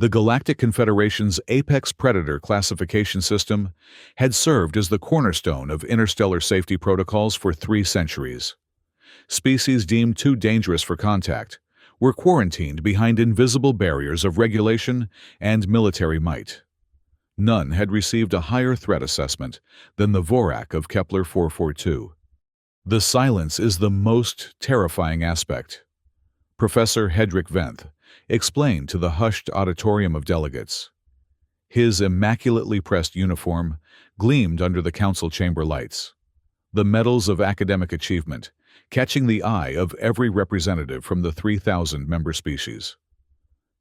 The Galactic Confederation's Apex Predator classification system had served as the cornerstone of interstellar safety protocols for 3 centuries. Species deemed too dangerous for contact were quarantined behind invisible barriers of regulation and military might. None had received a higher threat assessment than the Vorak of Kepler 442. The silence is the most terrifying aspect, Professor Hedrick Venth explained to the hushed auditorium of delegates. His immaculately pressed uniform gleamed under the council chamber lights, the medals of academic achievement catching the eye of every representative from the 3,000 member species.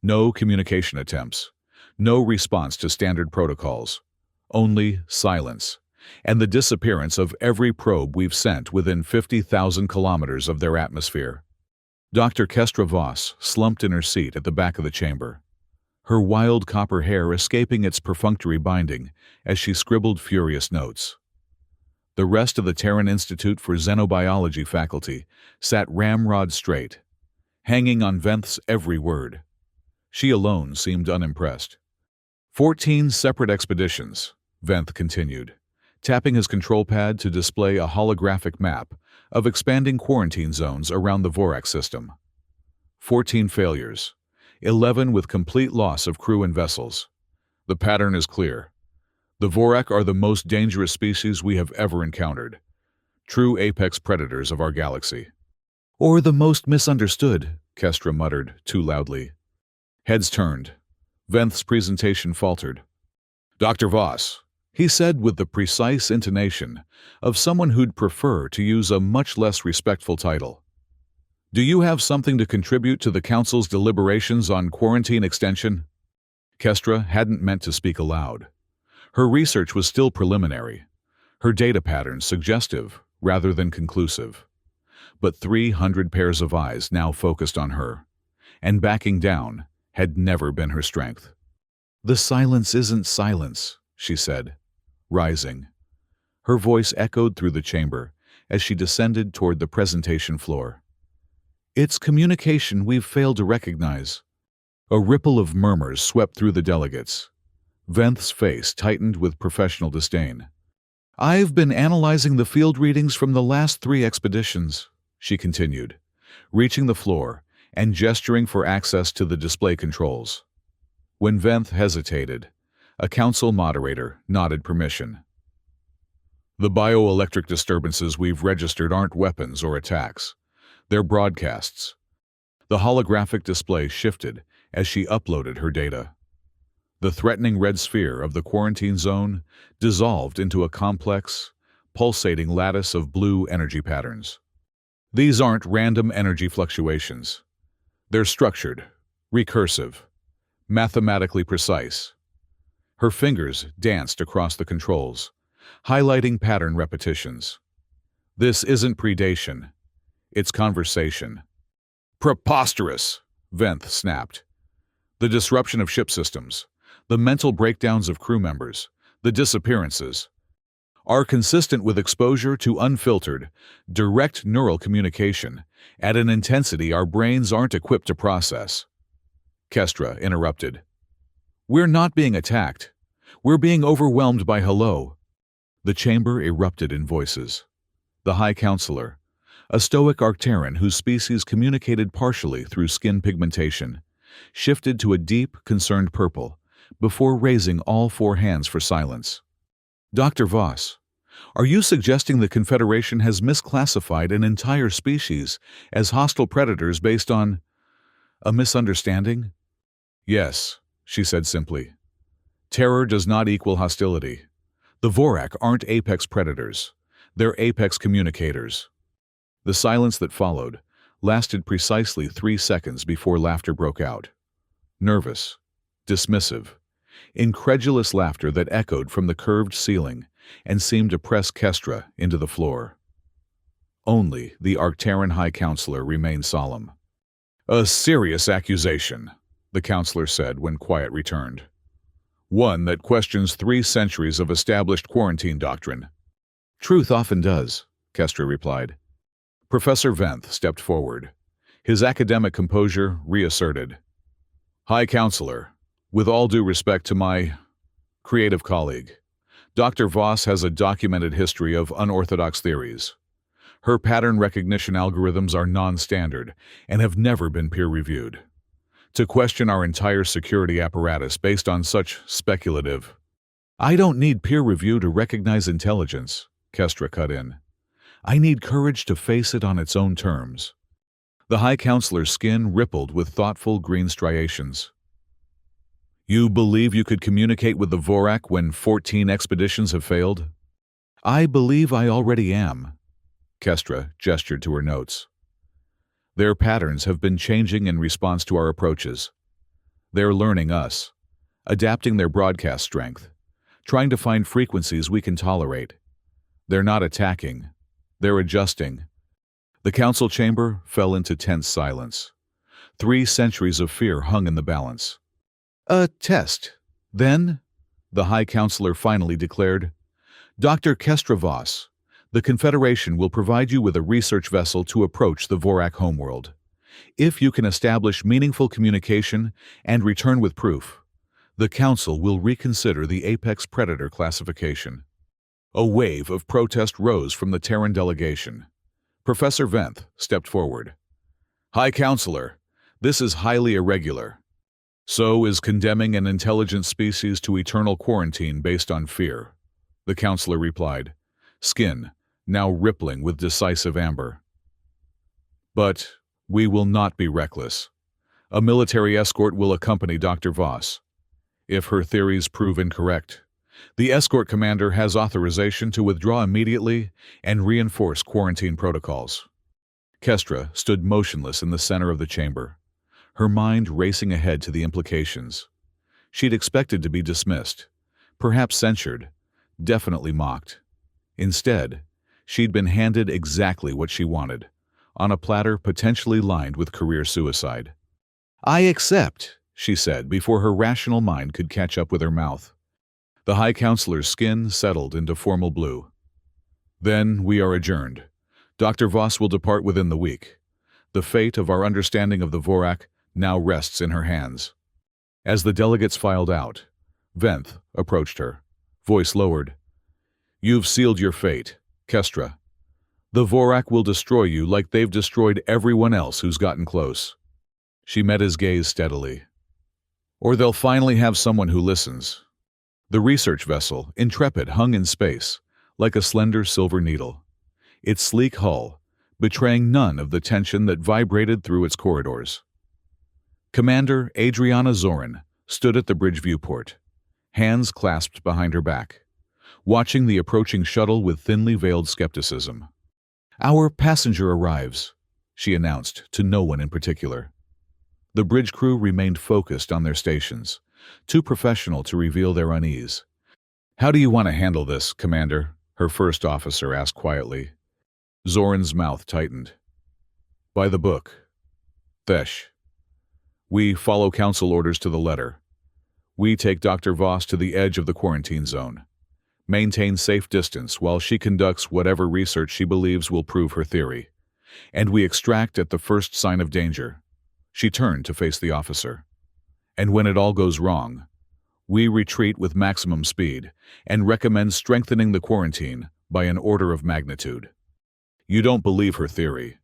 No communication attempts, no response to standard protocols, only silence, and the disappearance of every probe we've sent within 50,000 kilometers of their atmosphere. Dr. Kestra Voss slumped in her seat at the back of the chamber, her wild copper hair escaping its perfunctory binding as she scribbled furious notes. The rest of the Terran Institute for Xenobiology faculty sat ramrod straight, hanging on Venth's every word. She alone seemed unimpressed. 14 separate expeditions, Venth continued, tapping his control pad to display a holographic map of expanding quarantine zones around the Vorak system. 14 failures, 11 with complete loss of crew and vessels. The pattern is clear. The Vorak are the most dangerous species we have ever encountered, true apex predators of our galaxy. Or the most misunderstood, Kestra muttered too loudly. Heads turned. Venth's presentation faltered. Dr. Voss, he said with the precise intonation of someone who'd prefer to use a much less respectful title. Do you have something to contribute to the Council's deliberations on quarantine extension? Kestra hadn't meant to speak aloud. Her research was still preliminary, her data patterns suggestive rather than conclusive. But 300 pairs of eyes now focused on her, and backing down had never been her strength. The silence isn't silence, she said, rising. Her voice echoed through the chamber as she descended toward the presentation floor. It's communication we've failed to recognize. A ripple of murmurs swept through the delegates. Venth's face tightened with professional disdain. I've been analyzing the field readings from the last 3 expeditions, she continued, reaching the floor and gesturing for access to the display controls. When Venth hesitated, a council moderator nodded permission. The bioelectric disturbances we've registered aren't weapons or attacks. They're broadcasts. The holographic display shifted as she uploaded her data. The threatening red sphere of the quarantine zone dissolved into a complex, pulsating lattice of blue energy patterns. These aren't random energy fluctuations. They're structured, recursive, mathematically precise. Her fingers danced across the controls, highlighting pattern repetitions. This isn't predation. It's conversation. Preposterous, Venth snapped. The disruption of ship systems, the mental breakdowns of crew members, the disappearances, are consistent with exposure to unfiltered, direct neural communication at an intensity our brains aren't equipped to process. Kestra interrupted. We're not being attacked. We're being overwhelmed by hello. The chamber erupted in voices. The High Counselor, a stoic Arcteran whose species communicated partially through skin pigmentation, shifted to a deep, concerned purple before raising all 4 hands for silence. Dr. Voss, are you suggesting the Confederation has misclassified an entire species as hostile predators based on a misunderstanding? Yes, she said simply. Terror does not equal hostility. The Vorak aren't apex predators. They're apex communicators. The silence that followed lasted precisely 3 seconds before laughter broke out. Nervous, dismissive, incredulous laughter that echoed from the curved ceiling and seemed to press Kestra into the floor. Only the Arcteran High Counselor remained solemn. A serious accusation, the counselor said when quiet returned. One that questions 3 centuries of established quarantine doctrine. Truth often does, Kestra replied. Professor Venth stepped forward, his academic composure reasserted. High Counselor, With all due respect to my creative colleague, Dr. Voss has a documented history of unorthodox theories. Her pattern recognition algorithms are non-standard and have never been peer-reviewed. To question our entire security apparatus based on such speculative— I don't need peer review to recognize intelligence, Kestra cut in. I need courage to face it on its own terms. The High Counselor's skin rippled with thoughtful green striations. You believe you could communicate with the Vorak when 14 expeditions have failed? I believe I already am. Kestra gestured to her notes. Their patterns have been changing in response to our approaches. They're learning us, adapting their broadcast strength, trying to find frequencies we can tolerate. They're not attacking. They're adjusting. The council chamber fell into tense silence. 3 centuries of fear hung in the balance. A test. Then, the High Counselor finally declared, Dr. Kestra Voss, the Confederation will provide you with a research vessel to approach the Vorak homeworld. If you can establish meaningful communication and return with proof, the Council will reconsider the Apex Predator classification. A wave of protest rose from the Terran delegation. Professor Venth stepped forward. High Counselor, this is highly irregular. So is condemning an intelligent species to eternal quarantine based on fear, the Counselor replied, skin now rippling with decisive amber. But we will not be reckless. A military escort will accompany Dr. Voss. If her theories prove incorrect, the escort commander has authorization to withdraw immediately and reinforce quarantine protocols. Kestra stood motionless in the center of the chamber, her mind racing ahead to the implications. She'd expected to be dismissed, perhaps censured, definitely mocked. Instead, she'd been handed exactly what she wanted, on a platter potentially lined with career suicide. I accept, she said before her rational mind could catch up with her mouth. The High Counselor's skin settled into formal blue. Then we are adjourned. Dr. Voss will depart within the week. The fate of our understanding of the Vorak now rests in her hands. As the delegates filed out, Venth approached her, voice lowered. You've sealed your fate, Kestra. The Vorak will destroy you like they've destroyed everyone else who's gotten close. She met his gaze steadily. Or they'll finally have someone who listens. The research vessel, Intrepid, hung in space, like a slender silver needle, its sleek hull betraying none of the tension that vibrated through its corridors. Commander Adriana Zorin stood at the bridge viewport, hands clasped behind her back, watching the approaching shuttle with thinly veiled skepticism. Our passenger arrives, she announced to no one in particular. The bridge crew remained focused on their stations, too professional to reveal their unease. How do you want to handle this, Commander? Her first officer asked quietly. Zorin's mouth tightened. By the book. Thesh. We follow council orders to the letter. We take Dr. Voss to the edge of the quarantine zone. Maintain safe distance while she conducts whatever research she believes will prove her theory. And we extract at the first sign of danger. She turned to face the officer. And when it all goes wrong, we retreat with maximum speed and recommend strengthening the quarantine by an order of magnitude. You don't believe her theory.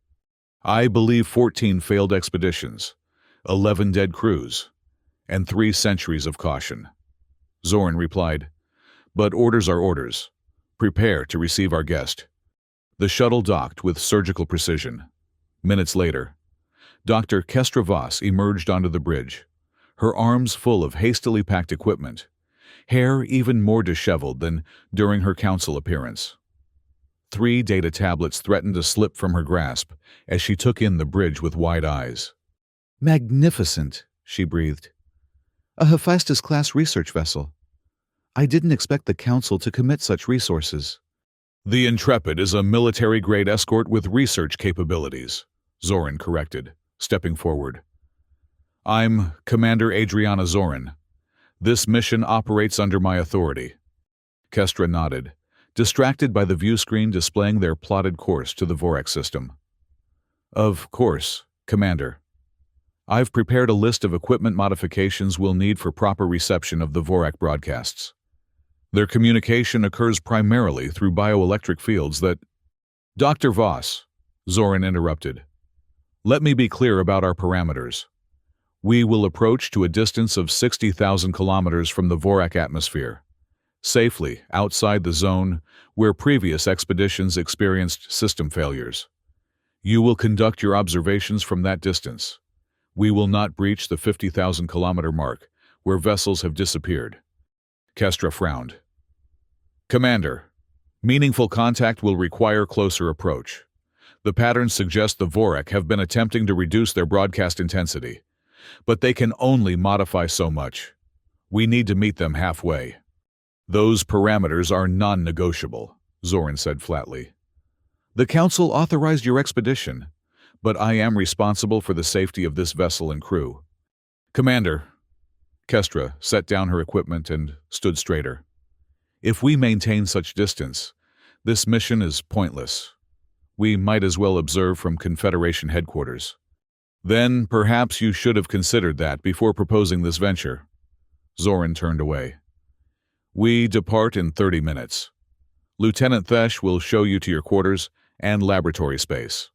I believe 14 failed expeditions, 11 dead crews, and 3 centuries of caution. Zorin replied, but orders are orders. Prepare to receive our guest. The shuttle docked with surgical precision. Minutes later, Dr. Kestra Voss emerged onto the bridge, her arms full of hastily packed equipment, hair even more disheveled than during her council appearance. 3 data tablets threatened to slip from her grasp as she took in the bridge with wide eyes. Magnificent, she breathed. A Hephaestus-class research vessel. I didn't expect the Council to commit such resources. The Intrepid is a military-grade escort with research capabilities, Zorin corrected, stepping forward. I'm Commander Adriana Zorin. This mission operates under my authority. Kestra nodded, distracted by the view screen displaying their plotted course to the Vorak system. Of course, Commander. I've prepared a list of equipment modifications we'll need for proper reception of the Vorak broadcasts. Their communication occurs primarily through bioelectric fields that— Dr. Voss, Zoran interrupted. Let me be clear about our parameters. We will approach to a distance of 60,000 kilometers from the Vorak atmosphere, safely outside the zone where previous expeditions experienced system failures. You will conduct your observations from that distance. We will not breach the 50,000-kilometer mark, where vessels have disappeared. Kestra frowned. Commander, meaningful contact will require closer approach. The patterns suggest the Vorak have been attempting to reduce their broadcast intensity, but they can only modify so much. We need to meet them halfway. Those parameters are non-negotiable, Zoran said flatly. The Council authorized your expedition, but I am responsible for the safety of this vessel and crew. Commander, Kestra set down her equipment and stood straighter. If we maintain such distance, this mission is pointless. We might as well observe from Confederation headquarters. Then perhaps you should have considered that before proposing this venture. Zoran turned away. We depart in 30 minutes. Lieutenant Thesh will show you to your quarters and laboratory space.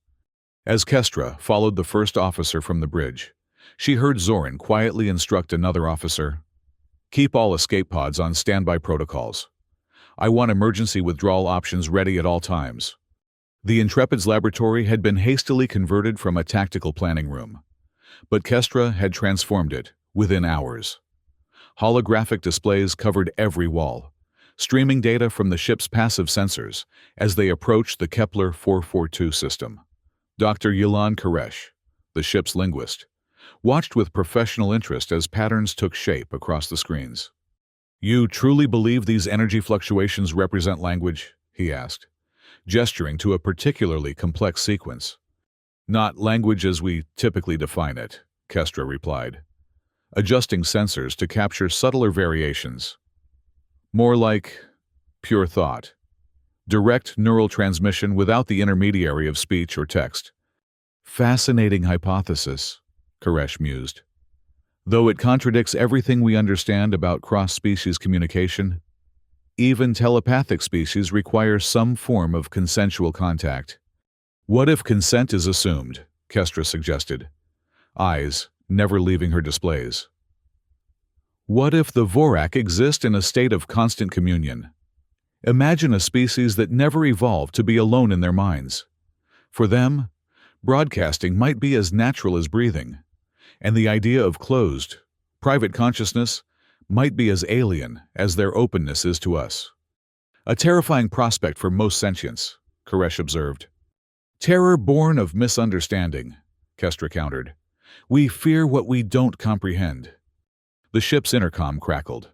As Kestra followed the first officer from the bridge, she heard Zoran quietly instruct another officer, Keep all escape pods on standby protocols. I want emergency withdrawal options ready at all times. The Intrepid's laboratory had been hastily converted from a tactical planning room, but Kestra had transformed it within hours. Holographic displays covered every wall, streaming data from the ship's passive sensors as they approached the Kepler 442 system. Dr. Yilan Koresh, the ship's linguist, watched with professional interest as patterns took shape across the screens. You truly believe these energy fluctuations represent language? He asked, gesturing to a particularly complex sequence. Not language as we typically define it, Kestra replied, adjusting sensors to capture subtler variations. More like pure thought. Direct neural transmission without the intermediary of speech or text. Fascinating hypothesis, Koresh mused. Though it contradicts everything we understand about cross-species communication, even telepathic species require some form of consensual contact. What if consent is assumed? Kestra suggested, eyes never leaving her displays. What if the Vorak exist in a state of constant communion? Imagine a species that never evolved to be alone in their minds. For them, broadcasting might be as natural as breathing, and the idea of closed, private consciousness might be as alien as their openness is to us. A terrifying prospect for most sentience, Koresh observed. Terror born of misunderstanding, Kestra countered. We fear what we don't comprehend. The ship's intercom crackled.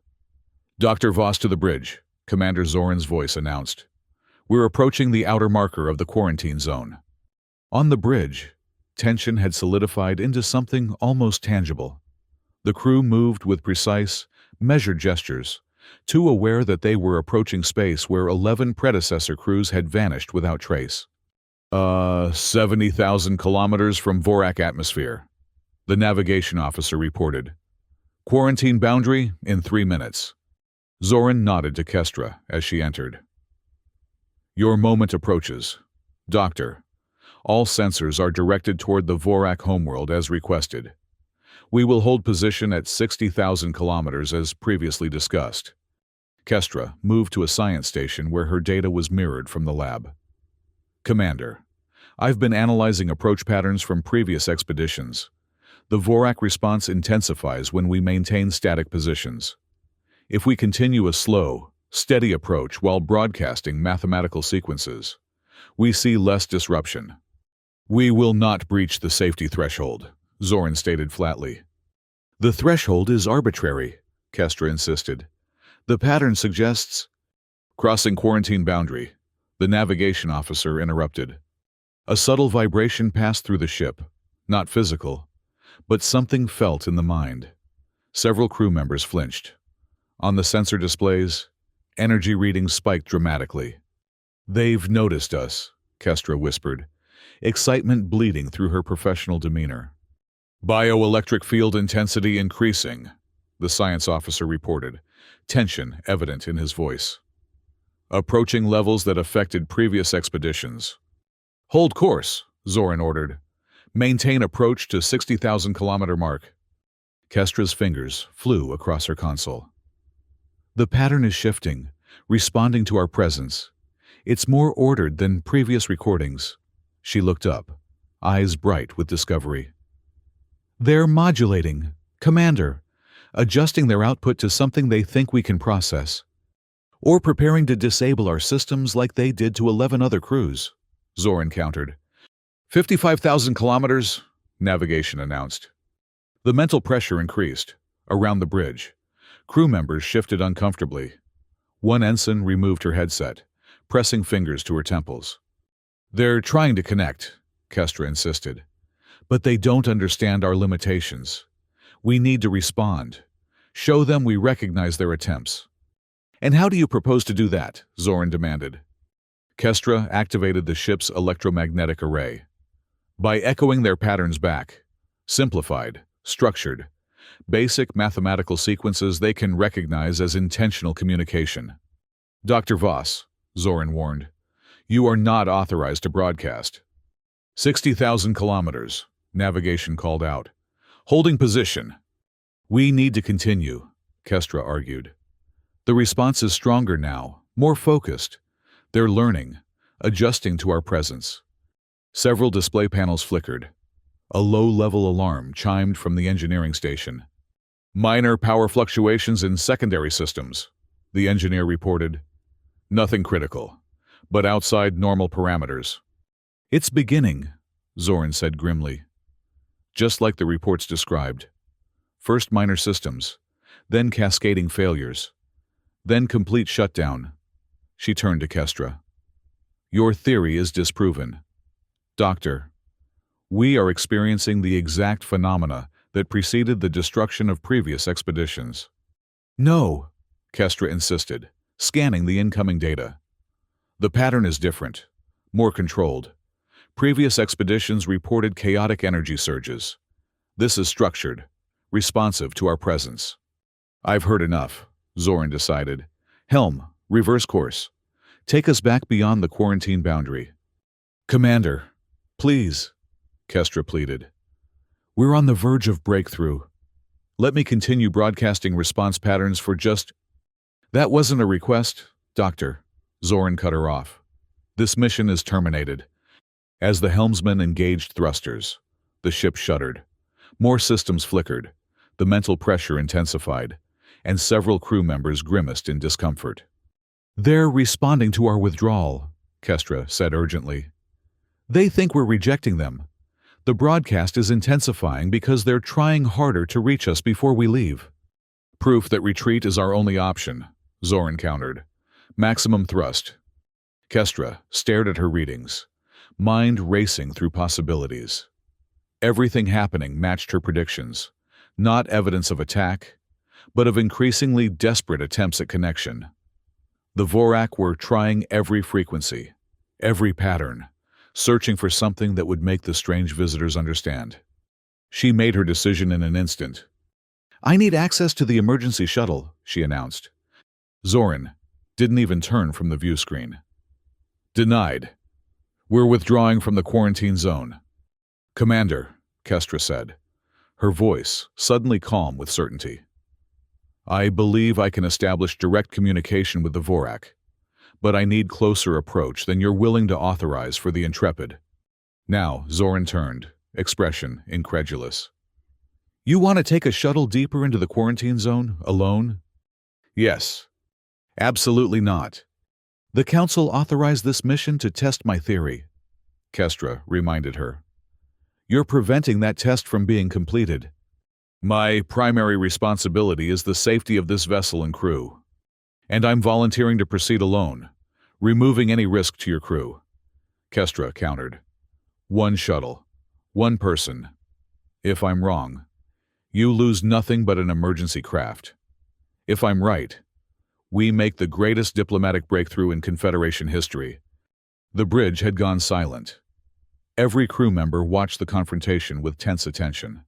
Dr. Voss to the bridge, Commander Zoran's voice announced. We're approaching the outer marker of the quarantine zone. On the bridge, tension had solidified into something almost tangible. The crew moved with precise, measured gestures, too aware that they were approaching space where 11 predecessor crews had vanished without trace. 70,000 kilometers from Vorak atmosphere, the navigation officer reported. Quarantine boundary in 3 minutes. Zoran nodded to Kestra as she entered. Your moment approaches. Doctor, all sensors are directed toward the Vorak homeworld as requested. We will hold position at 60,000 kilometers as previously discussed. Kestra moved to a science station where her data was mirrored from the lab. Commander, I've been analyzing approach patterns from previous expeditions. The Vorak response intensifies when we maintain static positions. If we continue a slow, steady approach while broadcasting mathematical sequences, we see less disruption. We will not breach the safety threshold, Zoran stated flatly. The threshold is arbitrary, Kestra insisted. The pattern suggests— Crossing quarantine boundary, the navigation officer interrupted. A subtle vibration passed through the ship, not physical, but something felt in the mind. Several crew members flinched. On the sensor displays, energy readings spiked dramatically. They've noticed us, Kestra whispered, excitement bleeding through her professional demeanor. Bioelectric field intensity increasing, the science officer reported, tension evident in his voice. Approaching levels that affected previous expeditions. Hold course, Zoran ordered. Maintain approach to 60,000-kilometer mark. Kestra's fingers flew across her console. The pattern is shifting, responding to our presence. It's more ordered than previous recordings. She looked up, eyes bright with discovery. They're modulating, Commander, adjusting their output to something they think we can process. Or preparing to disable our systems like they did to 11 other crews, Zoran countered. 55,000 kilometers, navigation announced. The mental pressure increased. Around the bridge, crew members shifted uncomfortably. One ensign removed her headset, pressing fingers to her temples. They're trying to connect, Kestra insisted. But they don't understand our limitations. We need to respond. Show them we recognize their attempts. And how do you propose to do that? Zoran demanded. Kestra activated the ship's electromagnetic array. By echoing their patterns back. Simplified, structured, basic mathematical sequences they can recognize as intentional communication. Dr. Voss, Zoran warned, you are not authorized to broadcast. 60,000 kilometers, navigation called out. Holding position. We need to continue, Kestra argued. The response is stronger now, more focused. They're learning, adjusting to our presence. Several display panels flickered. A low-level alarm chimed from the engineering station. Minor power fluctuations in secondary systems, the engineer reported. Nothing critical, but outside normal parameters. It's beginning, Zoran said grimly. Just like the reports described. First minor systems, then cascading failures, then complete shutdown. She turned to Kestra. Your theory is disproven. Doctor, we are experiencing the exact phenomena that preceded the destruction of previous expeditions. No, Kestra insisted, scanning the incoming data. The pattern is different, more controlled. Previous expeditions reported chaotic energy surges. This is structured, responsive to our presence. I've heard enough, Zoran decided. Helm, reverse course. Take us back beyond the quarantine boundary. Commander, please, Kestra pleaded. We're on the verge of breakthrough. Let me continue broadcasting response patterns for just... That wasn't a request, Doctor, Zoran cut her off. This mission is terminated. As the helmsman engaged thrusters, the ship shuddered. More systems flickered, the mental pressure intensified, and several crew members grimaced in discomfort. They're responding to our withdrawal, Kestra said urgently. They think we're rejecting them. The broadcast is intensifying because they're trying harder to reach us before we leave. Proof that retreat is our only option, Zoran countered. Maximum thrust. Kestra stared at her readings, mind racing through possibilities. Everything happening matched her predictions, not evidence of attack, but of increasingly desperate attempts at connection. The Vorak were trying every frequency, every pattern, searching for something that would make the strange visitors understand. She made her decision in an instant. I need access to the emergency shuttle, she announced. Zoran didn't even turn from the view screen. Denied. We're withdrawing from the quarantine zone. Commander, Kestra said, her voice suddenly calm with certainty. I believe I can establish direct communication with the Vorak, but I need closer approach than you're willing to authorize for the Intrepid. Now, Zoran turned, expression incredulous. You want to take a shuttle deeper into the quarantine zone, alone? Yes. Absolutely not. The Council authorized this mission to test my theory, Kestra reminded her. You're preventing that test from being completed. My primary responsibility is the safety of this vessel and crew. And I'm volunteering to proceed alone, removing any risk to your crew. Kestra countered. One shuttle, one person. If I'm wrong, you lose nothing but an emergency craft. If I'm right, we make the greatest diplomatic breakthrough in Confederation history. The bridge had gone silent. Every crew member watched the confrontation with tense attention.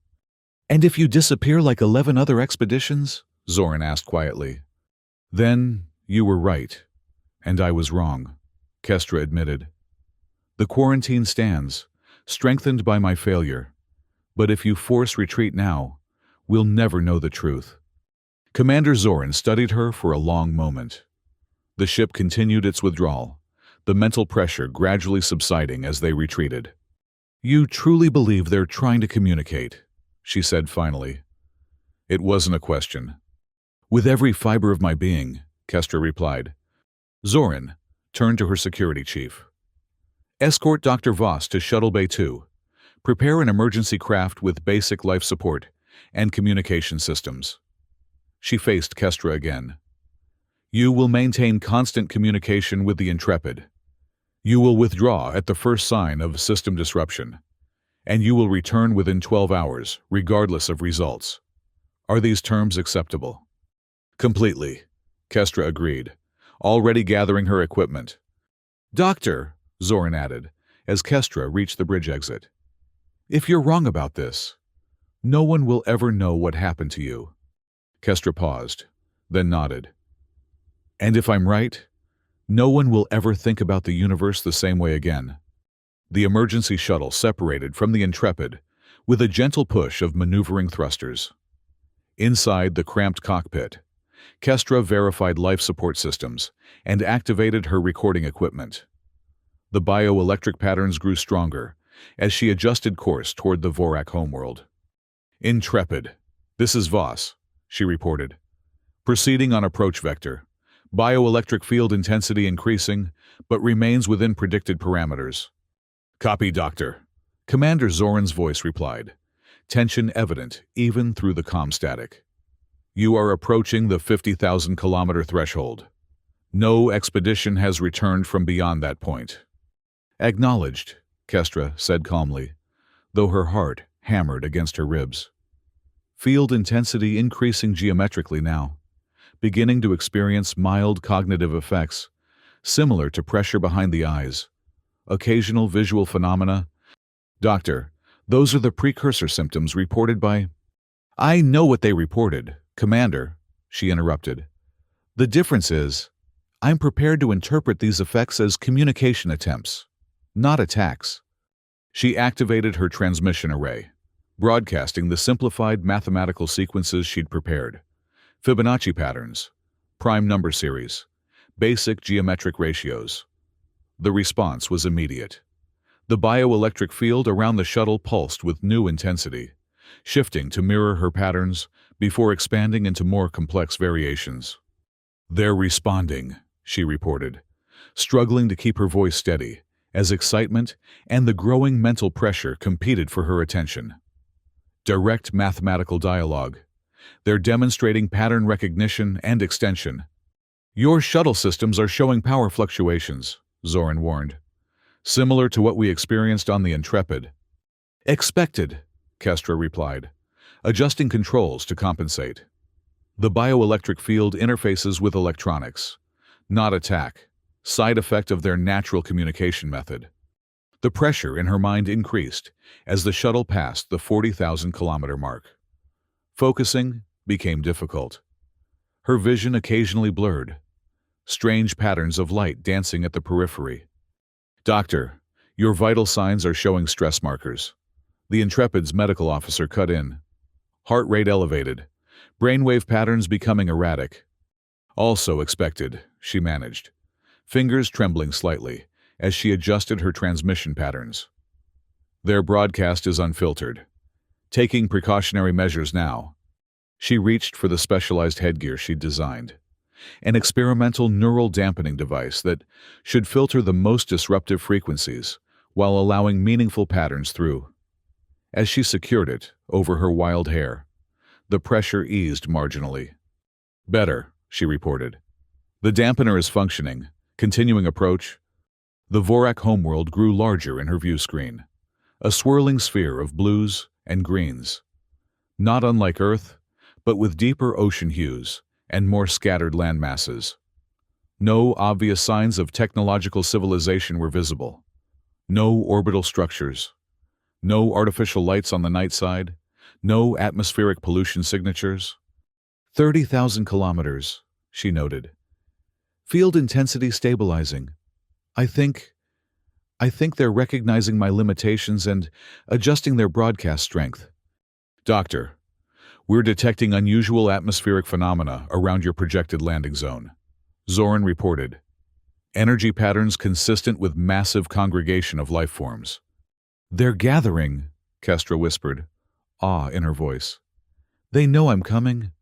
And if you disappear like 11 other expeditions? Zoran asked quietly. Then you were right, and I was wrong, Kestra admitted. The quarantine stands, strengthened by my failure. But if you force retreat now, we'll never know the truth. Commander Zoran studied her for a long moment. The ship continued its withdrawal, the mental pressure gradually subsiding as they retreated. You truly believe they're trying to communicate, she said finally. It wasn't a question. With every fiber of my being, Kestra replied. Zoran turned to her security chief. Escort Dr. Voss to Shuttle Bay 2. Prepare an emergency craft with basic life support and communication systems. She faced Kestra again. You will maintain constant communication with the Intrepid. You will withdraw at the first sign of system disruption, and you will return within 12 hours, regardless of results. Are these terms acceptable? Completely, Kestra agreed, already gathering her equipment. Doctor, Zoran added, as Kestra reached the bridge exit. If you're wrong about this, no one will ever know what happened to you. Kestra paused, then nodded. And if I'm right, no one will ever think about the universe the same way again. The emergency shuttle separated from the Intrepid with a gentle push of maneuvering thrusters. Inside the cramped cockpit, Kestra verified life support systems and activated her recording equipment. The bioelectric patterns grew stronger as she adjusted course toward the Vorak homeworld. Intrepid, this is Voss, she reported. Proceeding on approach vector. Bioelectric field intensity increasing, but remains within predicted parameters. Copy, Doctor. Commander Zoran's voice replied, tension evident even through the comm static. You are approaching the 50,000-kilometer threshold. No expedition has returned from beyond that point. Acknowledged, Kestra said calmly, though her heart hammered against her ribs. Field intensity increasing geometrically now, beginning to experience mild cognitive effects, similar to pressure behind the eyes. Occasional visual phenomena. Doctor, those are the precursor symptoms reported by... I know what they reported, Commander, she interrupted. The difference is, I'm prepared to interpret these effects as communication attempts, not attacks. She activated her transmission array, broadcasting the simplified mathematical sequences she'd prepared. Fibonacci patterns, prime number series, basic geometric ratios. The response was immediate. The bioelectric field around the shuttle pulsed with new intensity, shifting to mirror her patterns before expanding into more complex variations. They're responding, she reported, struggling to keep her voice steady as excitement and the growing mental pressure competed for her attention. Direct mathematical dialogue. They're demonstrating pattern recognition and extension. Your shuttle systems are showing power fluctuations, Zoran warned, similar to what we experienced on the Intrepid. Expected, Kestra replied, adjusting controls to compensate. The bioelectric field interfaces with electronics, not attack, side effect of their natural communication method. The pressure in her mind increased as the shuttle passed the 40,000-kilometer mark. Focusing became difficult. Her vision occasionally blurred, strange patterns of light dancing at the periphery. Doctor, your vital signs are showing stress markers. The Intrepid's medical officer cut in. Heart rate elevated, brainwave patterns becoming erratic. Also expected, she managed, fingers trembling slightly as she adjusted her transmission patterns. Their broadcast is unfiltered. Taking precautionary measures now. She reached for the specialized headgear she'd designed, an experimental neural dampening device that should filter the most disruptive frequencies while allowing meaningful patterns through. As she secured it over her wild hair, the pressure eased marginally. Better, she reported. The dampener is functioning. Continuing approach. The Vorak homeworld grew larger in her view screen, a swirling sphere of blues and greens. Not unlike Earth, but with deeper ocean hues and more scattered land masses. No obvious signs of technological civilization were visible. No orbital structures. No artificial lights on the night side. No atmospheric pollution signatures. 30,000 kilometers, she noted. Field intensity stabilizing. I think they're recognizing my limitations and adjusting their broadcast strength. Doctor, we're detecting unusual atmospheric phenomena around your projected landing zone, Zoran reported. Energy patterns consistent with massive congregation of life forms. They're gathering, Kestra whispered, awe in her voice. They know I'm coming.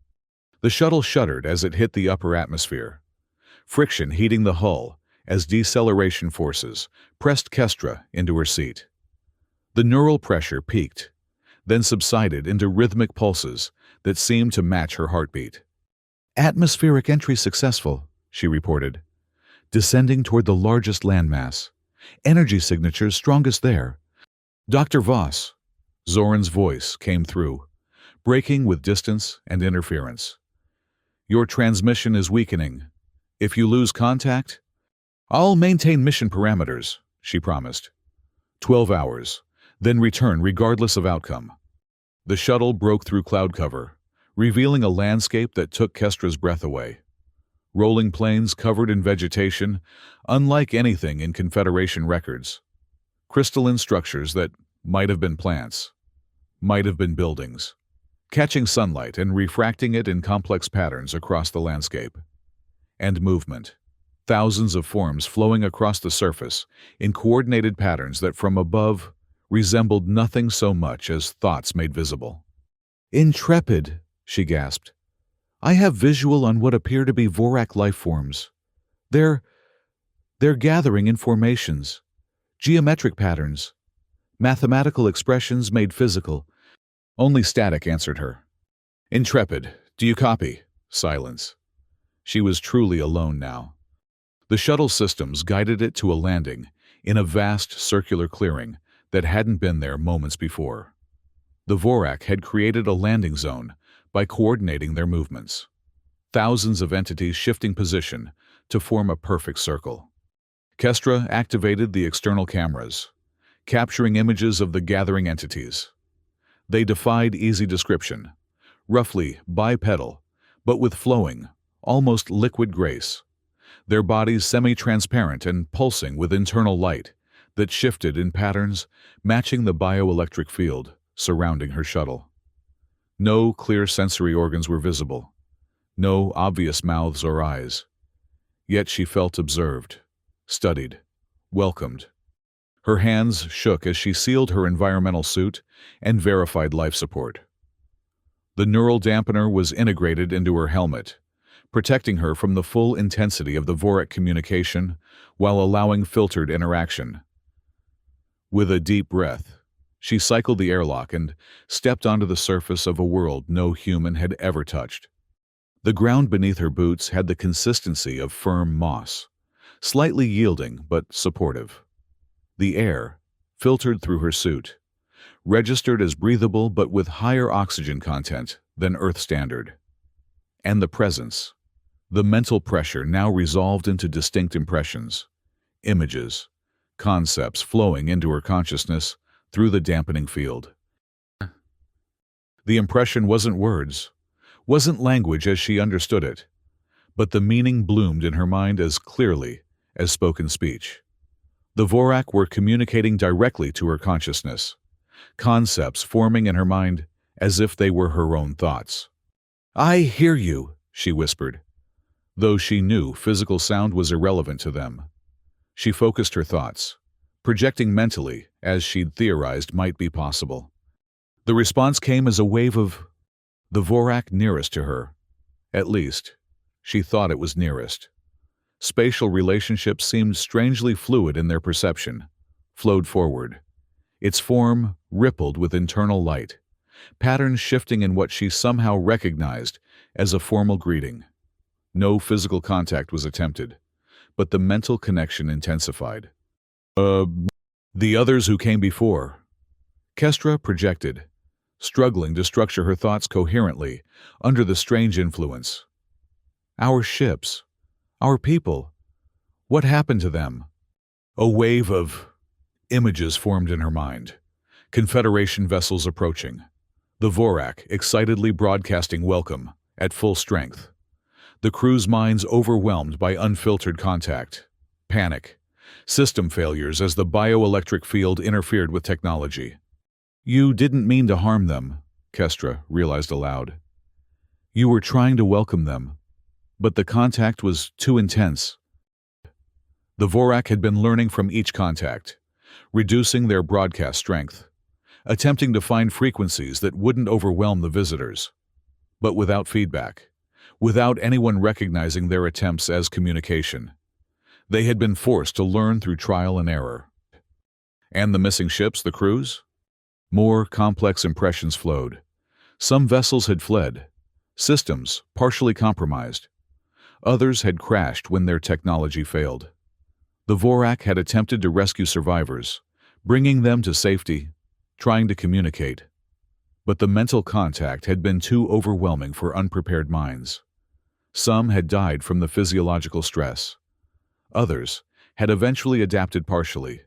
The shuttle shuddered as it hit the upper atmosphere. Friction heating the hull as deceleration forces pressed Kestra into her seat. The neural pressure peaked, then subsided into rhythmic pulses that seemed to match her heartbeat. Atmospheric entry successful, she reported. Descending toward the largest landmass. Energy signatures strongest there. Dr. Voss, Zoran's voice came through, breaking with distance and interference. Your transmission is weakening. If you lose contact, I'll maintain mission parameters, she promised. 12 hours, then return regardless of outcome. The shuttle broke through cloud cover, revealing a landscape that took Kestra's breath away. Rolling plains covered in vegetation, unlike anything in Confederation records. Crystalline structures that might have been plants, might have been buildings, catching sunlight and refracting it in complex patterns across the landscape. And movement. Thousands of forms flowing across the surface in coordinated patterns that from above resembled nothing so much as thoughts made visible. Intrepid, she gasped. I have visual on what appear to be Vorak life forms. They're gathering in formations, geometric patterns, mathematical expressions made physical. Only static answered her. Intrepid, do you copy? Silence. She was truly alone now. The shuttle systems guided it to a landing in a vast circular clearing that hadn't been there moments before. The Vorak had created a landing zone by coordinating their movements. Thousands of entities shifting position to form a perfect circle. Kestra activated the external cameras, capturing images of the gathering entities. They defied easy description, roughly bipedal, but with flowing, almost liquid grace. Their bodies semi-transparent and pulsing with internal light that shifted in patterns matching the bioelectric field surrounding her shuttle. No clear sensory organs were visible, no obvious mouths or eyes. Yet she felt observed, studied, welcomed. Her hands shook as she sealed her environmental suit and verified life support. The neural dampener was integrated into her helmet, protecting her from the full intensity of the Vorak communication while allowing filtered interaction. With a deep breath, she cycled the airlock and stepped onto the surface of a world no human had ever touched. The ground beneath her boots had the consistency of firm moss, slightly yielding but supportive. The air, filtered through her suit, registered as breathable but with higher oxygen content than Earth standard. And the presence, the mental pressure now resolved into distinct impressions, images, concepts flowing into her consciousness through the dampening field. The impression wasn't words, wasn't language as she understood it, but the meaning bloomed in her mind as clearly as spoken speech. The Vorak were communicating directly to her consciousness, concepts forming in her mind as if they were her own thoughts. I hear you, she whispered, though she knew physical sound was irrelevant to them. She focused her thoughts, projecting mentally as she'd theorized might be possible. The response came as a wave of the Vorak nearest to her. At least, she thought it was nearest. Spatial relationships seemed strangely fluid in their perception, flowed forward. Its form rippled with internal light, patterns shifting in what she somehow recognized as a formal greeting. No physical contact was attempted, but the mental connection intensified. The others who came before. Kestra projected, struggling to structure her thoughts coherently under the strange influence. Our ships, our people, what happened to them? A wave of images formed in her mind. Confederation vessels approaching, The Vorak excitedly broadcasting welcome, at full strength. The crew's minds overwhelmed by unfiltered contact. Panic. System failures as the bioelectric field interfered with technology. You didn't mean to harm them, Kestra realized aloud. You were trying to welcome them, but the contact was too intense. The Vorak had been learning from each contact, reducing their broadcast strength, attempting to find frequencies that wouldn't overwhelm the visitors. But without feedback, without anyone recognizing their attempts as communication, they had been forced to learn through trial and error. And the missing ships, the crews? More complex impressions flowed. Some vessels had fled, systems partially compromised. Others had crashed when their technology failed. The Vorak had attempted to rescue survivors, bringing them to safety, trying to communicate. But the mental contact had been too overwhelming for unprepared minds. Some had died from the physiological stress. Others had eventually adapted partially,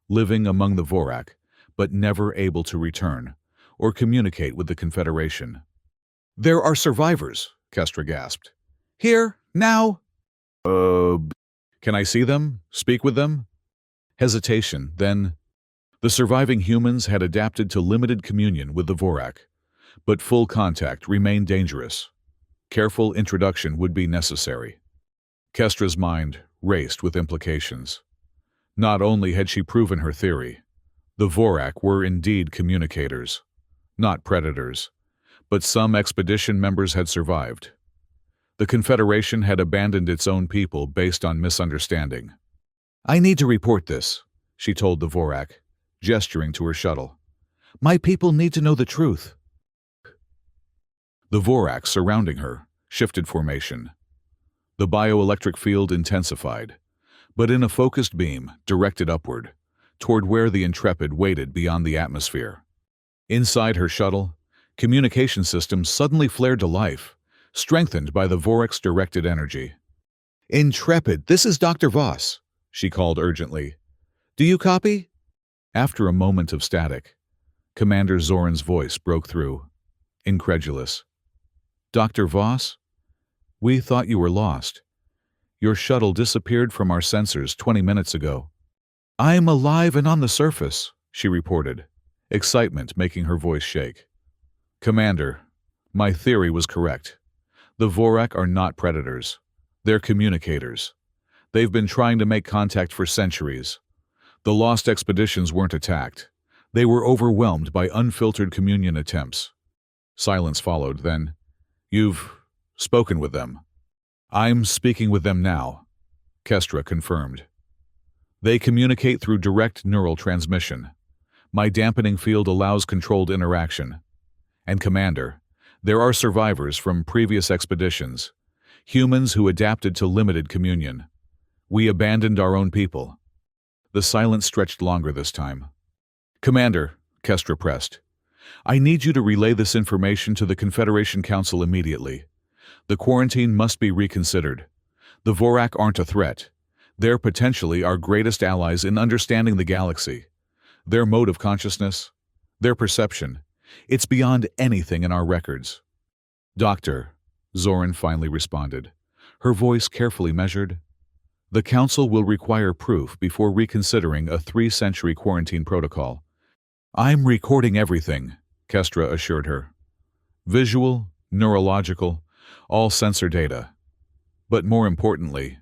living among the Vorak, but never able to return or communicate with the Confederation. "There are survivors," Kestra gasped. "Here, now?" Can I see them? Speak with them?" Hesitation, then. The surviving humans had adapted to limited communion with the Vorak, but full contact remained dangerous. Careful introduction would be necessary. Kestra's mind raced with implications. Not only had she proven her theory, the Vorak were indeed communicators, not predators, but some expedition members had survived. The Confederation had abandoned its own people based on misunderstanding. "I need to report this," she told the Vorak, gesturing to her shuttle. "My people need to know the truth." The Vorak surrounding her shifted formation. The bioelectric field intensified, but in a focused beam directed upward, toward where the Intrepid waited beyond the atmosphere. Inside her shuttle, communication systems suddenly flared to life, strengthened by the Vorak's directed energy. "Intrepid, this is Dr. Voss," she called urgently. "Do you copy?" After a moment of static, Commander Zoran's voice broke through, incredulous. "Dr. Voss? We thought you were lost. Your shuttle disappeared from our sensors 20 minutes ago." "I'm alive and on the surface," she reported, excitement making her voice shake. "Commander, my theory was correct. The Vorak are not predators. They're communicators. They've been trying to make contact for centuries. The lost expeditions weren't attacked. They were overwhelmed by unfiltered communion attempts." Silence followed, then. "You've spoken with them." "I'm speaking with them now," Kestra confirmed. "They communicate through direct neural transmission. My dampening field allows controlled interaction. And Commander, there are survivors from previous expeditions, humans who adapted to limited communion. We abandoned our own people." The silence stretched longer this time. "Commander," Kestra pressed, "I need you to relay this information to the Confederation Council immediately. The quarantine must be reconsidered. The Vorak aren't a threat. They're potentially our greatest allies in understanding the galaxy. Their mode of consciousness, their perception, it's beyond anything in our records." "Doctor," Zoran finally responded, her voice carefully measured, "the Council will require proof before reconsidering a 3-century quarantine protocol." "I'm recording everything," Kestra assured her. "Visual, neurological, all sensor data. But more importantly,"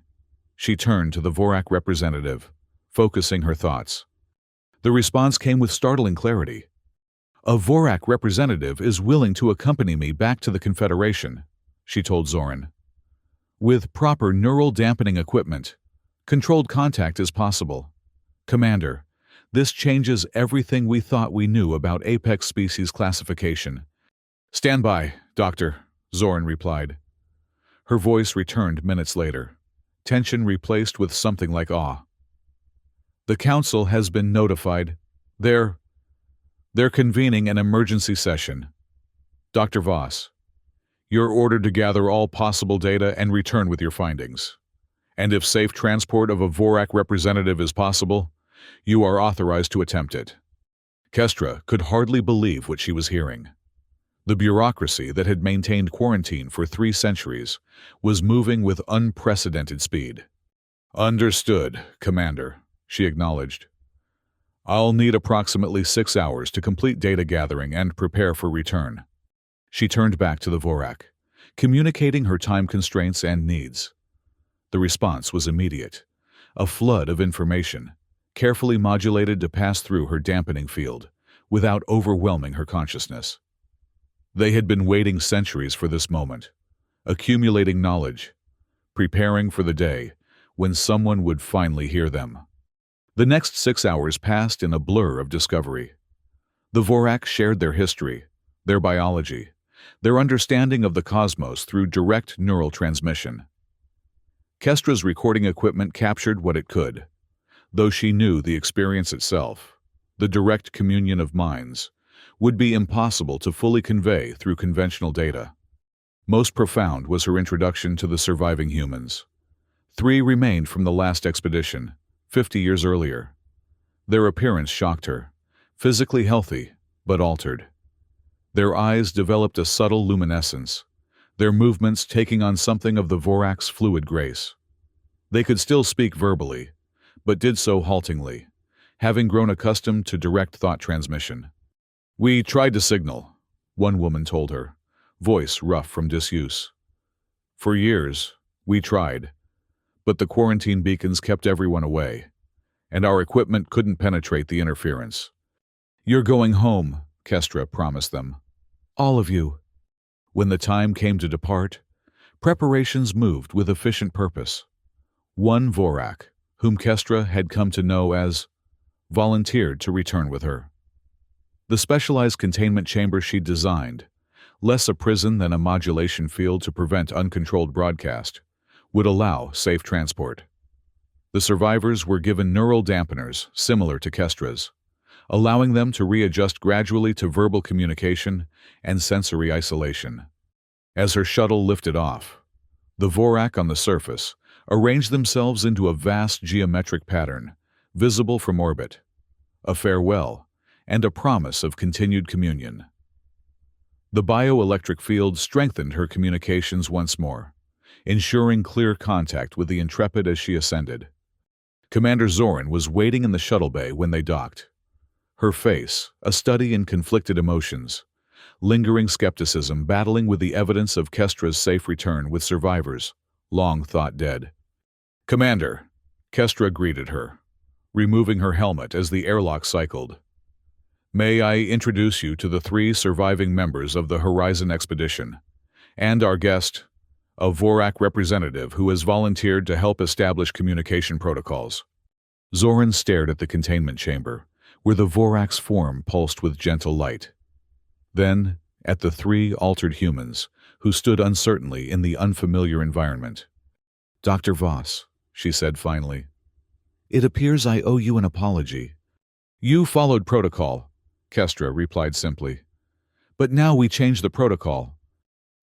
she turned to the Vorak representative, focusing her thoughts. The response came with startling clarity. "A Vorak representative is willing to accompany me back to the Confederation," she told Zoran. "With proper neural dampening equipment, controlled contact is possible. Commander, this changes everything we thought we knew about apex species classification." "Stand by, Doctor," Zoran replied. Her voice returned minutes later, tension replaced with something like awe. "The Council has been notified. They're convening an emergency session. Dr. Voss, you're ordered to gather all possible data and return with your findings. And if safe transport of a Vorak representative is possible, you are authorized to attempt it." Kestra could hardly believe what she was hearing. The bureaucracy that had maintained quarantine for 3 centuries was moving with unprecedented speed. "Understood, Commander," she acknowledged. "I'll need approximately 6 hours to complete data gathering and prepare for return." She turned back to the Vorak, communicating her time constraints and needs. The response was immediate. A flood of information, carefully modulated to pass through her dampening field, without overwhelming her consciousness. They had been waiting centuries for this moment, accumulating knowledge, preparing for the day when someone would finally hear them. The next 6 hours passed in a blur of discovery. The Vorak shared their history, their biology, their understanding of the cosmos through direct neural transmission. Kestra's recording equipment captured what it could, though she knew the experience itself, the direct communion of minds, would be impossible to fully convey through conventional data. Most profound was her introduction to the surviving humans. 3 remained from the last expedition, 50 years earlier. Their appearance shocked her, physically healthy, but altered. Their eyes developed a subtle luminescence, their movements taking on something of the Vorak's fluid grace. They could still speak verbally, but did so haltingly, having grown accustomed to direct thought transmission. "We tried to signal," one woman told her, voice rough from disuse. "For years, we tried, but the quarantine beacons kept everyone away, and our equipment couldn't penetrate the interference." "You're going home," Kestra promised them. "All of you." When the time came to depart, preparations moved with efficient purpose. One Vorak, whom Kestra had come to know as, volunteered to return with her. The specialized containment chamber she'd designed, less a prison than a modulation field to prevent uncontrolled broadcast, would allow safe transport. The survivors were given neural dampeners similar to Kestra's, allowing them to readjust gradually to verbal communication and sensory isolation. As her shuttle lifted off, the Vorak on the surface arranged themselves into a vast geometric pattern, visible from orbit, a farewell and a promise of continued communion. The bioelectric field strengthened her communications once more, ensuring clear contact with the Intrepid as she ascended. Commander Zoran was waiting in the shuttle bay when they docked. Her face, a study in conflicted emotions, lingering skepticism battling with the evidence of Kestra's safe return with survivors, long thought dead. "Commander," Kestra greeted her, removing her helmet as the airlock cycled. "May I introduce you to the 3 surviving members of the Horizon expedition, and our guest, a Vorak representative who has volunteered to help establish communication protocols." Zoran stared at the containment chamber, where the Vorak's form pulsed with gentle light. Then, at the 3 altered humans, who stood uncertainly in the unfamiliar environment. "Dr. Voss," she said finally, "it appears I owe you an apology." "You followed protocol," Kestra replied simply. "But now we change the protocol."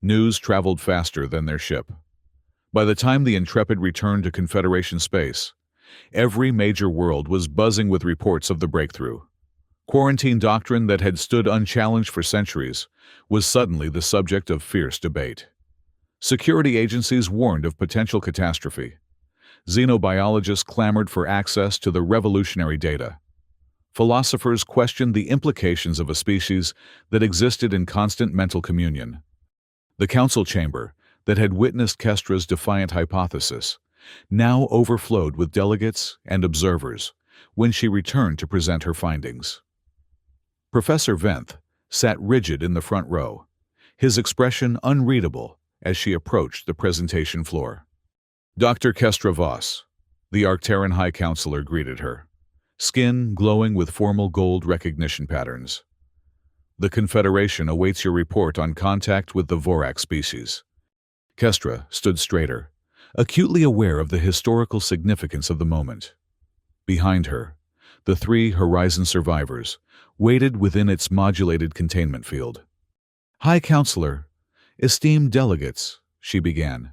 News traveled faster than their ship. By the time the Intrepid returned to Confederation space, every major world was buzzing with reports of the breakthrough. Quarantine doctrine that had stood unchallenged for centuries was suddenly the subject of fierce debate. Security agencies warned of potential catastrophe. Xenobiologists clamored for access to the revolutionary data. Philosophers questioned the implications of a species that existed in constant mental communion. The council chamber, that had witnessed Kestra's defiant hypothesis, now overflowed with delegates and observers when she returned to present her findings. Professor Venth sat rigid in the front row, his expression unreadable as she approached the presentation floor. "Dr. Kestra Voss," the Arcteran High Counselor greeted her, skin glowing with formal gold recognition patterns. "The Confederation awaits your report on contact with the Vorak species." Kestra stood straighter, acutely aware of the historical significance of the moment. Behind her, the 3 Horizon survivors waited within its modulated containment field. "High Counselor, esteemed delegates," she began,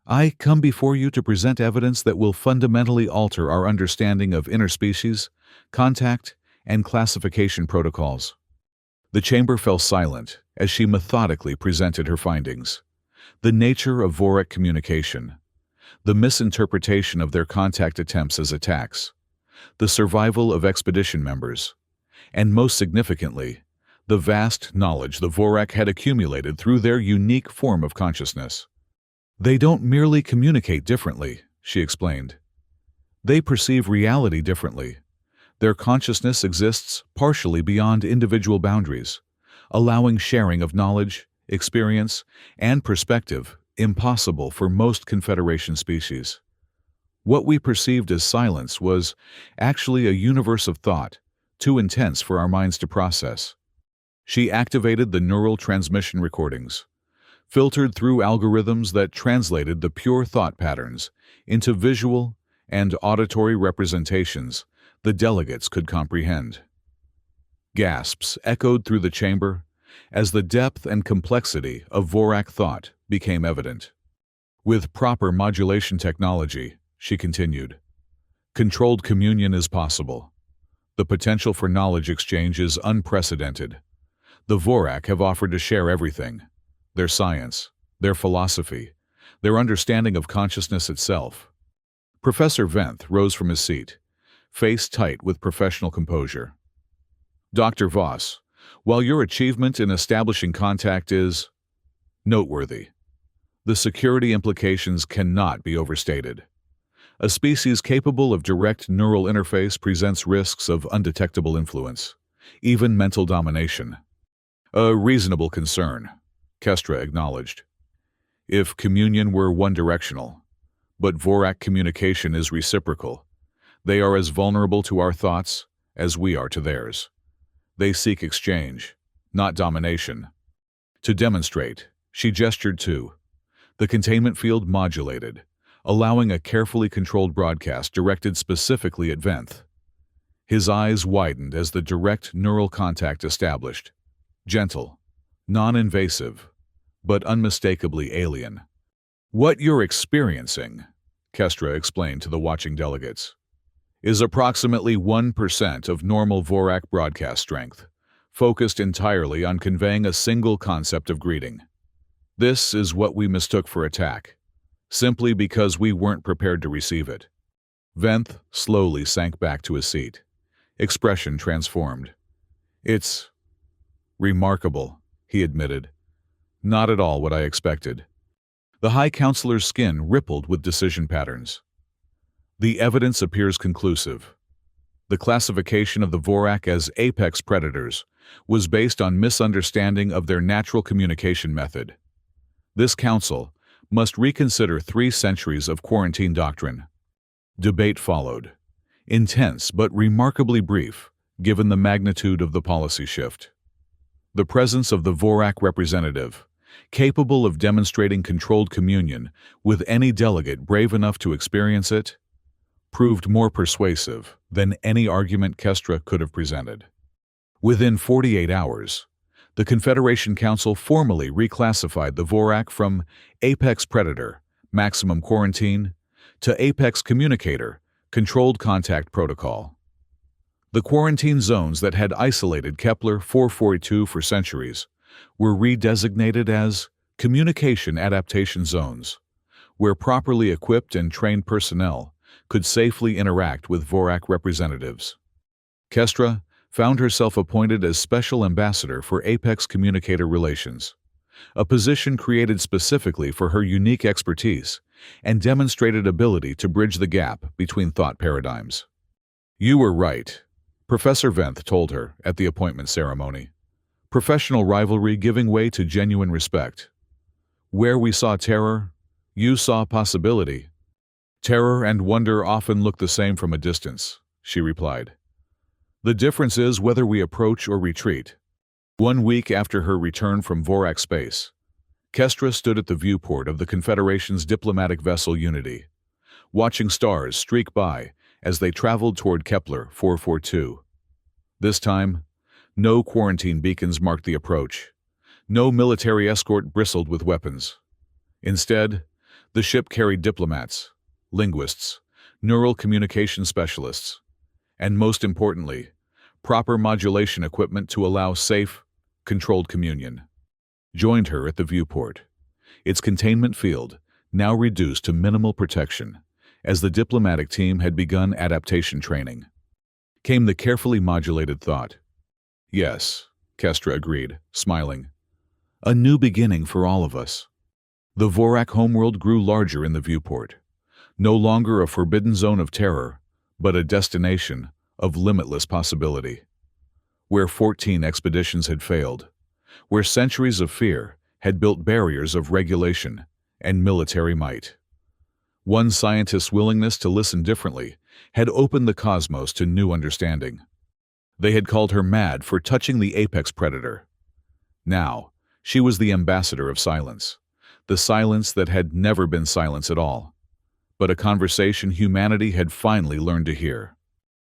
"I come before you to present evidence that will fundamentally alter our understanding of interspecies, contact, and classification protocols." The chamber fell silent as she methodically presented her findings. The nature of Vorak communication, the misinterpretation of their contact attempts as attacks, the survival of expedition members, and most significantly, the vast knowledge the Vorak had accumulated through their unique form of consciousness. They don't merely communicate differently, she explained. They perceive reality differently. Their consciousness exists partially beyond individual boundaries, allowing sharing of knowledge, experience, and perspective impossible for most Confederation species. What we perceived as silence was actually a universe of thought, too intense for our minds to process. She activated the neural transmission recordings, filtered through algorithms that translated the pure thought patterns into visual and auditory representations the delegates could comprehend. Gasps echoed through the chamber as the depth and complexity of Vorak thought became evident. With proper modulation technology, she continued, controlled communion is possible. The potential for knowledge exchange is unprecedented. The Vorak have offered to share everything: their science, their philosophy, their understanding of consciousness itself. Professor Venth rose from his seat, face tight with professional composure. Dr. Voss, while your achievement in establishing contact is noteworthy, the security implications cannot be overstated. A species capable of direct neural interface presents risks of undetectable influence, even mental domination. A reasonable concern, Kestra acknowledged. If communion were one-directional, but Vorak communication is reciprocal, they are as vulnerable to our thoughts as we are to theirs. They seek exchange, not domination. To demonstrate, she gestured to the containment field modulated, allowing a carefully controlled broadcast directed specifically at Venth. His eyes widened as the direct neural contact established. Gentle, non-invasive, but unmistakably alien. What you're experiencing, Kestra explained to the watching delegates, is approximately 1% of normal Vorak broadcast strength, focused entirely on conveying a single concept of greeting. This is what we mistook for attack, simply because we weren't prepared to receive it. Venth slowly sank back to his seat, expression transformed. It's remarkable, he admitted. Not at all what I expected. The High Counselor's skin rippled with decision patterns. The evidence appears conclusive. The classification of the Vorak as apex predators was based on misunderstanding of their natural communication method. This council must reconsider 3 centuries of quarantine doctrine. Debate followed, intense but remarkably brief, given the magnitude of the policy shift. The presence of the Vorak representative, capable of demonstrating controlled communion with any delegate brave enough to experience it, proved more persuasive than any argument Kestra could have presented. Within 48 hours, the Confederation Council formally reclassified the Vorak from Apex Predator, Maximum Quarantine, to Apex Communicator, Controlled Contact Protocol. The quarantine zones that had isolated Kepler 442 for centuries were redesignated as Communication Adaptation Zones, where properly equipped and trained personnel could safely interact with Vorak representatives. Kestra found herself appointed as Special Ambassador for Apex Communicator Relations, a position created specifically for her unique expertise and demonstrated ability to bridge the gap between thought paradigms. You were right, Professor Venth told her at the appointment ceremony. Professional rivalry giving way to genuine respect. Where we saw terror, you saw possibility. Terror and wonder often look the same from a distance, she replied. The difference is whether we approach or retreat. 1 week after her return from Vorak space, Kestra stood at the viewport of the Confederation's diplomatic vessel Unity, watching stars streak by as they traveled toward Kepler 442. This time, no quarantine beacons marked the approach. No military escort bristled with weapons. Instead, the ship carried diplomats, linguists, neural communication specialists, and most importantly, proper modulation equipment to allow safe, controlled communion. joined her at the viewport, its containment field now reduced to minimal protection, as the diplomatic team had begun adaptation training. Came the carefully modulated thought. Yes, Kestra agreed, smiling. A new beginning for all of us. The Vorak homeworld grew larger in the viewport, no longer a forbidden zone of terror, but a destination of limitless possibility. Where 14 expeditions had failed, where centuries of fear had built barriers of regulation and military might. One scientist's willingness to listen differently had opened the cosmos to new understanding. They had called her mad for touching the apex predator. Now, she was the ambassador of silence, the silence that had never been silence at all, but a conversation humanity had finally learned to hear.